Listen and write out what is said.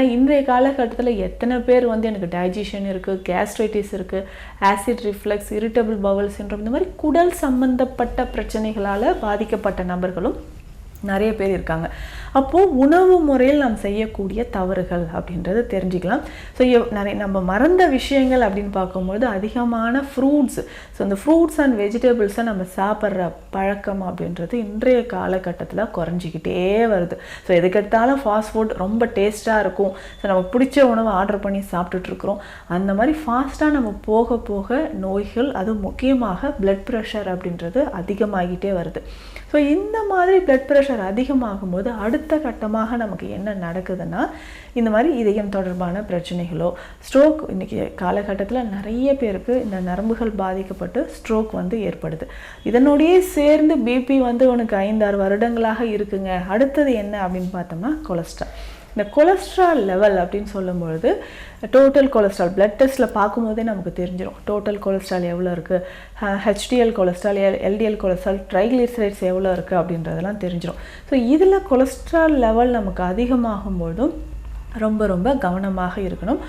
இன்றைய காலகட்டத்தில் எத்தனை பேர் வந்து எனக்கு டைஜஷன் இருக்குது, கேஸ்ட்ரைட்டிஸ் இருக்குது, acid reflux, irritable Powell syndrome, இந்த மாதிரி குடல் சம்பந்தப்பட்ட பிரச்சனைகளால் பாதிக்கப்பட்ட நபர்களும் நிறைய பேர் இருக்காங்க. அப்போது உணவு முறையில் நாம் செய்யக்கூடிய தவறுகள் அப்படின்றது தெரிஞ்சுக்கலாம். ஸோ நம்ம மறந்த விஷயங்கள் அப்படின்னு பார்க்கும்போது அதிகமான ஃப்ரூட்ஸ், ஸோ இந்த ஃப்ரூட்ஸ் அண்ட் வெஜிடபிள்ஸை நம்ம சாப்பிட்ற பழக்கம் அப்படின்றது இன்றைய காலகட்டத்தில் குறைஞ்சிக்கிட்டே வருது. ஸோ எதுக்கெடுத்தாலும் ஃபாஸ்ட் ஃபுட் ரொம்ப டேஸ்ட்டாக இருக்கும், ஸோ நமக்கு பிடிச்ச உணவை ஆர்டர் பண்ணி சாப்பிட்டுட்ருக்குறோம். அந்த மாதிரி ஃபாஸ்ட்டாக நம்ம போக போக நோய்கள், அதுவும் முக்கியமாக பிளட் ப்ரெஷர் அப்படின்றது அதிகமாகிட்டே வருது. ஸோ இந்த மாதிரி பிளட் ப்ரெஷர் அதிகமாகும் போது அடுத்த கட்டமாக நமக்கு என்ன நடக்குதுன்னா, இந்த மாதிரி இதயம் தொடர்பான பிரச்சனைகளோ, ஸ்ட்ரோக், இன்றைக்கி காலகட்டத்தில் நிறைய பேருக்கு இந்த நரம்புகள் பாதிக்கப்பட்டு ஸ்ட்ரோக் வந்து ஏற்படுது. இதனுடைய சேர்ந்து பிபி வந்து உனக்கு 5-6 வருடங்களாக இருக்குங்க. அடுத்தது என்ன அப்படின்னு பார்த்தோம்னா கொலஸ்ட்ரால். இந்த கொலஸ்ட்ரால் லெவல் அப்படின்னு சொல்லும்பொழுது டோட்டல் கொலஸ்ட்ரால் பிளட் டெஸ்ட்டில் பார்க்கும்போதே நமக்கு தெரிஞ்சிடும் டோட்டல் கொலஸ்ட்ரால் எவ்வளோ இருக்குது, HDL cholesterol, LDL cholesterol, triglycerides எவ்வளோ இருக்குது அப்படின்றதெல்லாம் தெரிஞ்சிடும். ஸோ இதில் கொலஸ்ட்ரால் லெவல் நமக்கு அதிகமாகும் போதும் ரொம்ப ரொம்ப கவனமாக இருக்கணும்.